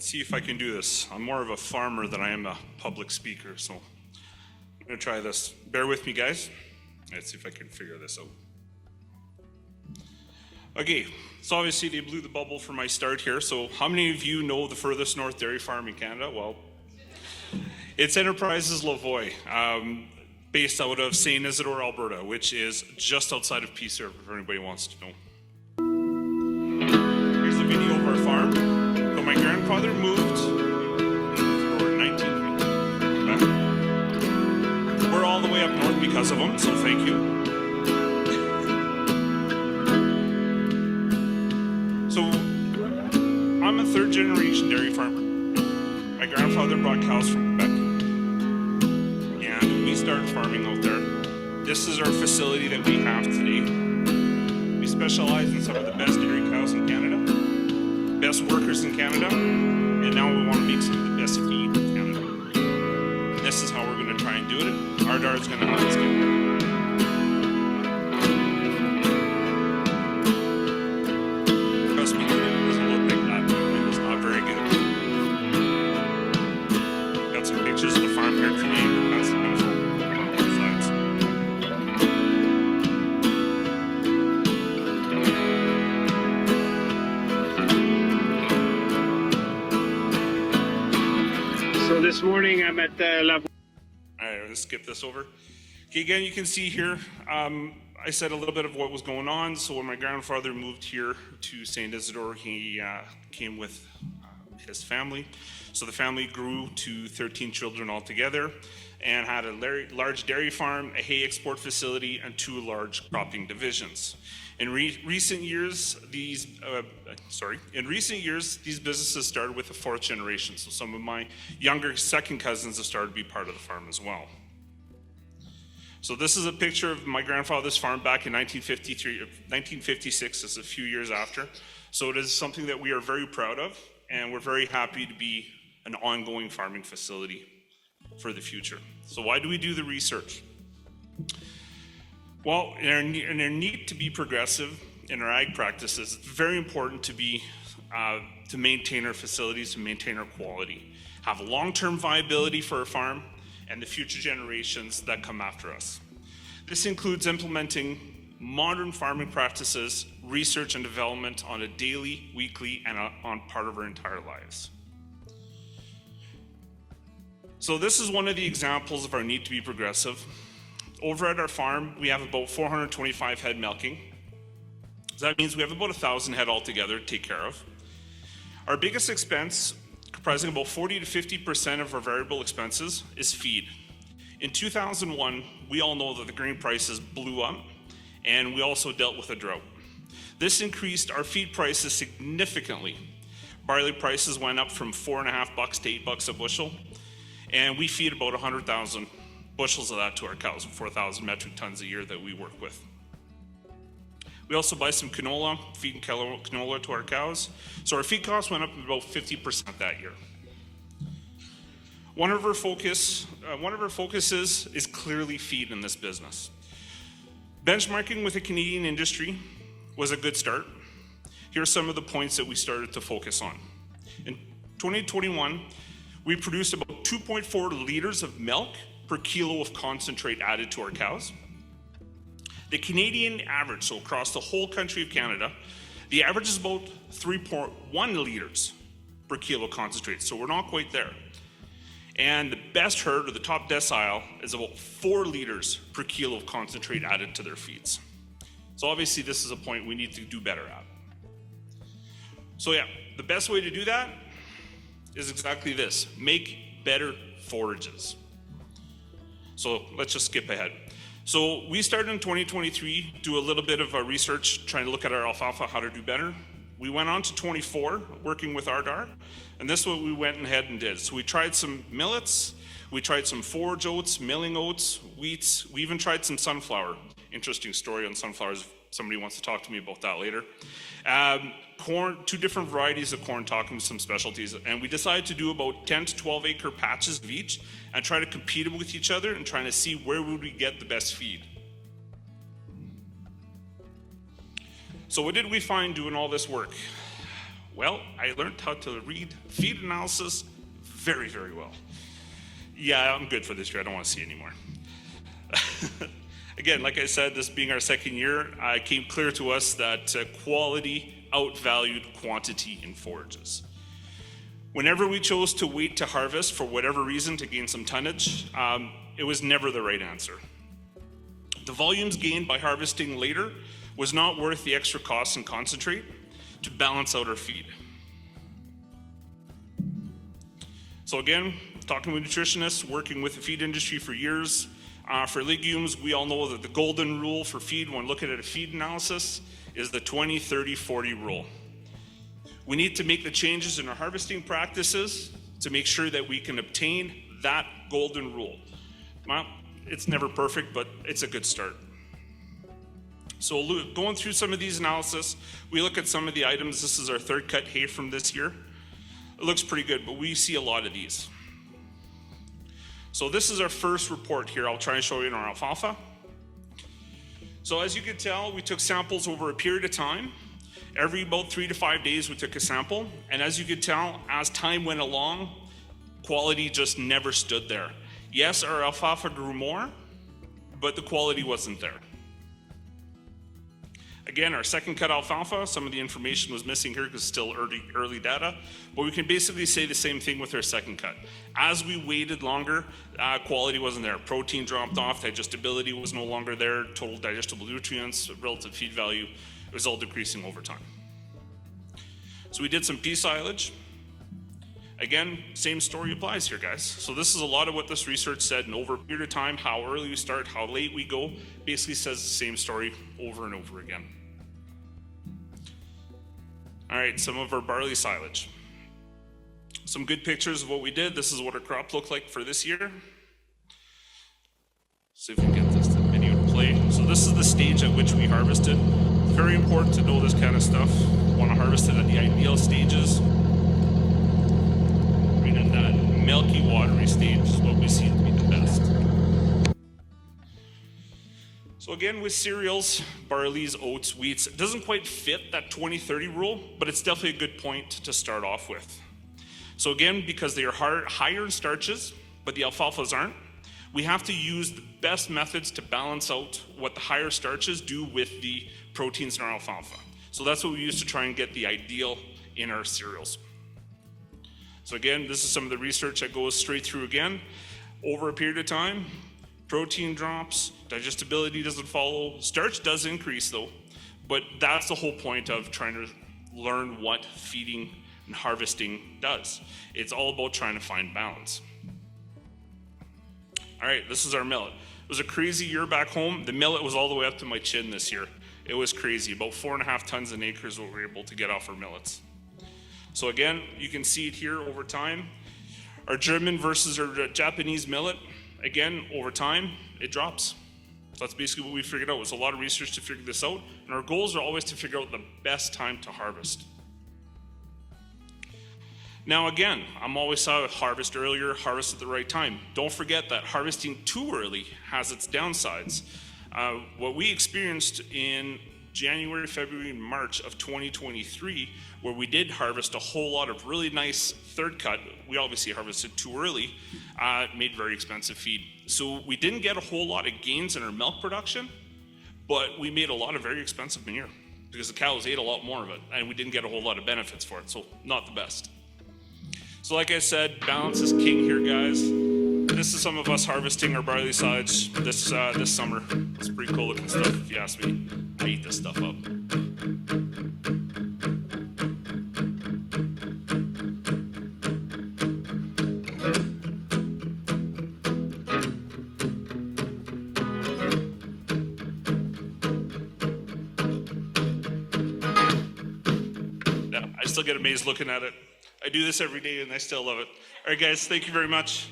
see if I can do this. I'm more of a farmer than I am a public speaker, so I'm gonna try this. Bear with me, guys. Let's see if I can figure this out. Okay, so obviously they blew the bubble for my start here. So how many of you know the furthest north dairy farm in Canada? Well, it's Enterprises Lavoie, based out of St. Isidore, Alberta, which is just outside of Peace River, if anybody wants to know. Here's a video of our farm. So my grandfather moved in 1950. We're all the way up north because of him, so thank you. So I'm a third generation dairy farmer. My grandfather brought cows from Quebec, and we started farming out there. This is our facility that we have today. We specialize in some of the best dairy cows in Canada, best workers in Canada, and now we want to make some of the best feed in Canada. And this is how we're going to try and do it. Ardar is going to help us get there. Trust me, it doesn't look like that. It was not very good. Got some pictures of the farm here today, but that's the info on both sides. So this morning I'm at Lavoie. All right, let's skip this over. Okay, again, you can see here, I said a little bit of what was going on. So when my grandfather moved here to St. Isidore, he came with his family. So the family grew to 13 children altogether and had a large dairy farm, a hay export facility, and 2 large cropping divisions. In recent years, these businesses started with the 4th generation. So some of my younger second cousins have started to be part of the farm as well. So this is a picture of my grandfather's farm back in 1956, just a few years after. So it is something that we are very proud of, and we're very happy to be an ongoing farming facility for the future. So why do we do the research? Well, in our need to be progressive in our ag practices, it's very important to maintain our facilities, to maintain our quality, have long-term viability for our farm, and the future generations that come after us. This includes implementing modern farming practices, research and development on a daily, weekly, and on part of our entire lives. So this is one of the examples of our need to be progressive. Over at our farm, we have about 425 head milking. So that means we have about 1,000 head altogether to take care of. Our biggest expense, comprising about 40 to 50% of our variable expenses, is feed. In 2001, we all know that the grain prices blew up, and we also dealt with a drought. This increased our feed prices significantly. Barley prices went up from $4.50 to $8 a bushel, and we feed about 100,000 bushels of that to our cows, 4,000 metric tons a year that we work with. We also buy some canola, feed canola to our cows. So our feed costs went up about 50% that year. One of our focuses is clearly feed in this business. Benchmarking with the Canadian industry was a good start. Here are some of the points that we started to focus on. In 2021, we produced about 2.4 liters of milk per kilo of concentrate added to our cows. The Canadian average, so across the whole country of Canada, the average is about 3.1 liters per kilo concentrate, so we're not quite there. And the best herd, or the top decile, is about 4 liters per kilo of concentrate added to their feeds. So obviously this is a point we need to do better at. So yeah, the best way to do that is exactly this: make better forages. So let's just skip ahead. So we started in 2023, do a little bit of research, trying to look at our alfalfa, how to do better. We went on to 24, working with Ardar, and this is what we went ahead and did. So we tried some millets, we tried some forage oats, milling oats, wheats, we even tried some sunflower. Interesting story on sunflowers, if somebody wants to talk to me about that later. Corn, 2 different varieties of corn, talking some specialties, and we decided to do about 10 to 12 acre patches of each and try to compete with each other and trying to see where would we get the best feed. So what did we find doing all this work? Well, I learned how to read feed analysis very, very well. Yeah, I'm good for this year. I don't want to see anymore. Again, like I said, this being our second year, it came clear to us that quality outvalued quantity in forages. Whenever we chose to wait to harvest for whatever reason to gain some tonnage, it was never the right answer. The volumes gained by harvesting later was not worth the extra cost in concentrate to balance out our feed. So again, talking with nutritionists, working with the feed industry for years, for legumes, we all know that the golden rule for feed when looking at a feed analysis is the 20-30-40 rule. We need to make the changes in our harvesting practices to make sure that we can obtain that golden rule. Well, it's never perfect, but it's a good start. So going through some of these analysis, we look at some of the items. This is our third cut hay from this year. It looks pretty good, but we see a lot of these. So this is our first report here. I'll try and show you in our alfalfa. So as you can tell, we took samples over a period of time. Every about 3 to 5 days, we took a sample. And as you could tell, as time went along, quality just never stood there. Yes, our alfalfa grew more, but the quality wasn't there. Again, our second cut alfalfa, some of the information was missing here because it's still early data, but we can basically say the same thing with our second cut. As we waited longer, quality wasn't there. Protein dropped off, digestibility was no longer there, total digestible nutrients, relative feed value, it was all decreasing over time. So we did some pea silage. Again, same story applies here, guys. So this is a lot of what this research said, and over a period of time, how early we start, how late we go, basically says the same story over and over again. All right, some of our barley silage. Some good pictures of what we did. This is what our crop looked like for this year. See if we can get this video to play. So this is the stage at which we harvested. It's very important to know this kind of stuff. You want to harvest it at the ideal stages. Right at that milky, watery stage is what we see to be the best. So again, with cereals, barleys, oats, wheats, it doesn't quite fit that 20-30 rule, but it's definitely a good point to start off with. So again, because they are higher in starches, but the alfalfas aren't, we have to use the best methods to balance out what the higher starches do with the proteins in our alfalfa. So that's what we use to try and get the ideal in our cereals. So again, this is some of the research that goes straight through again. Over a period of time, protein drops, digestibility doesn't follow. Starch does increase though, but that's the whole point of trying to learn what feeding and harvesting does. It's all about trying to find balance. All right, this is our millet. It was a crazy year back home. The millet was all the way up to my chin this year. It was crazy, about 4.5 tons an acre is what we were able to get off our millets. So again, you can see it here over time. Our German versus our Japanese millet, again, over time, it drops. So that's basically what we figured out. It was a lot of research to figure this out. And our goals are always to figure out the best time to harvest. Now again, I'm always harvest earlier, harvest at the right time. Don't forget that harvesting too early has its downsides. What we experienced in January, February, and March of 2023, where we did harvest a whole lot of really nice third cut, we obviously harvested too early, made very expensive feed. So we didn't get a whole lot of gains in our milk production, but we made a lot of very expensive manure because the cows ate a lot more of it, and we didn't get a whole lot of benefits for it, so not the best. So like I said, balance is king here, guys. This is some of us harvesting our barley silage this summer. It's pretty cool looking stuff, if you ask me. I eat this stuff up. Yeah, I still get amazed looking at it. I do this every day and I still love it. All right, guys, thank you very much.